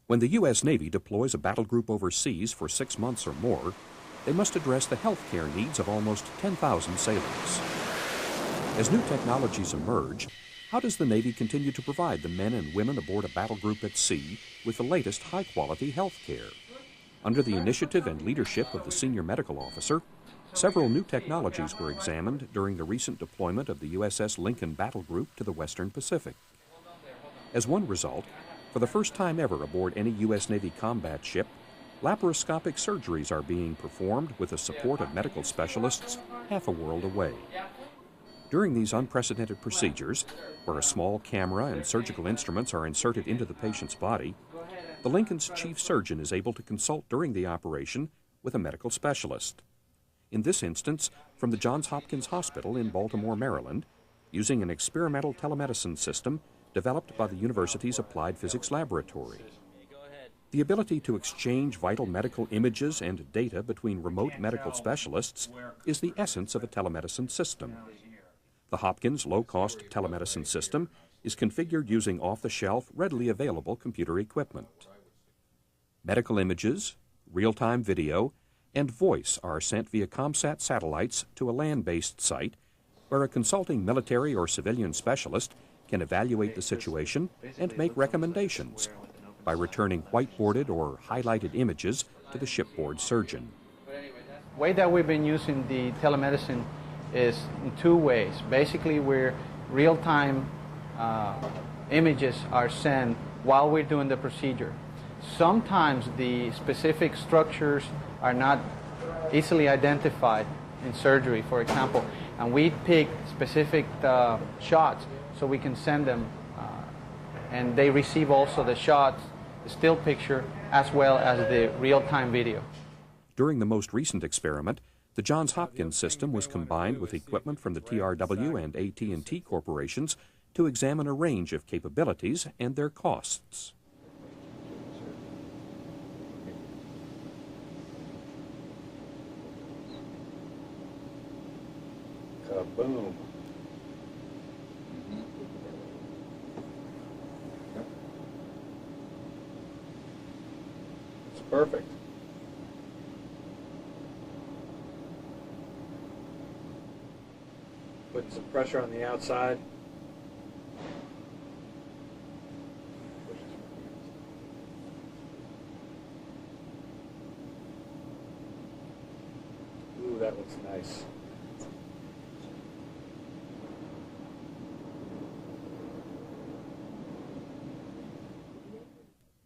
When the U.S. Navy deploys a battle group overseas for 6 months or more, they must address the health care needs of almost 10,000 sailors. As new technologies emerge, how does the Navy continue to provide the men and women aboard a battle group at sea with the latest high-quality health care? Under the initiative and leadership of the senior medical officer, several new technologies were examined during the recent deployment of the USS Lincoln Battle Group to the Western Pacific. As one result, for the first time ever aboard any U.S. Navy combat ship, laparoscopic surgeries are being performed with the support of medical specialists half a world away. During these unprecedented procedures, where a small camera and surgical instruments are inserted into the patient's body, the Lincoln's chief surgeon is able to consult during the operation with a medical specialist. In this instance, from the Johns Hopkins Hospital in Baltimore, Maryland, using an experimental telemedicine system developed by the university's Applied Physics Laboratory. The ability to exchange vital medical images and data between remote medical specialists is the essence of a telemedicine system. The Hopkins low-cost telemedicine system is configured using off-the-shelf, readily available computer equipment. Medical images, real-time video, and voice are sent via ComSat satellites to a land-based site where a consulting military or civilian specialist can evaluate the situation and make recommendations by returning whiteboarded or highlighted images to the shipboard surgeon. The way that we've been using the telemedicine is in two ways. Basically, where real-time images are sent while we're doing the procedure. Sometimes the specific structures are not easily identified in surgery, for example, and we pick specific shots so we can send them, and they receive also the shots, the still picture, as well as the real-time video. During the most recent experiment, the Johns Hopkins system was combined with equipment from the TRW and AT&T corporations to examine a range of capabilities and their costs. Kaboom. It's perfect. Putting some pressure on the outside. Ooh, that looks nice.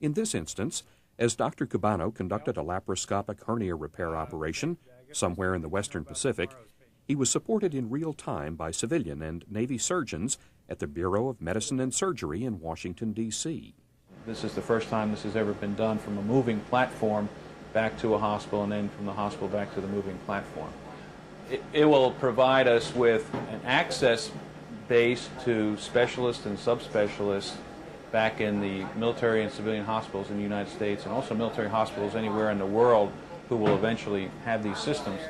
In this instance, as Dr. Cubano conducted a laparoscopic hernia repair operation somewhere in the Western Pacific, he was supported in real time by civilian and Navy surgeons at the Bureau of Medicine and Surgery in Washington, D.C. This is the first time this has ever been done from a moving platform back to a hospital and then from the hospital back to the moving platform. It will provide us with an access base to specialists and subspecialists back in the military and civilian hospitals in the United States, and also military hospitals anywhere in the world who will eventually have these systems.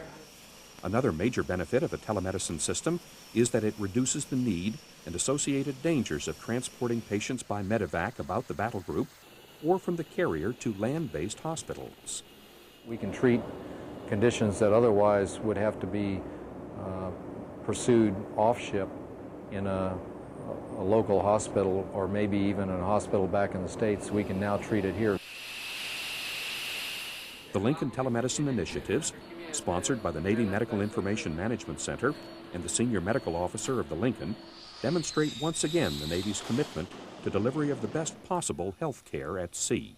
Another major benefit of a telemedicine system is that it reduces the need and associated dangers of transporting patients by medevac about the battle group or from the carrier to land-based hospitals. We can treat conditions that otherwise would have to be pursued off-ship in a local hospital, or maybe even in a hospital back in the States. We can now treat it here. The Lincoln Telemedicine Initiatives, sponsored by the Navy Medical Information Management Center and the Senior Medical Officer of the Lincoln, demonstrate once again the Navy's commitment to delivery of the best possible health care at sea.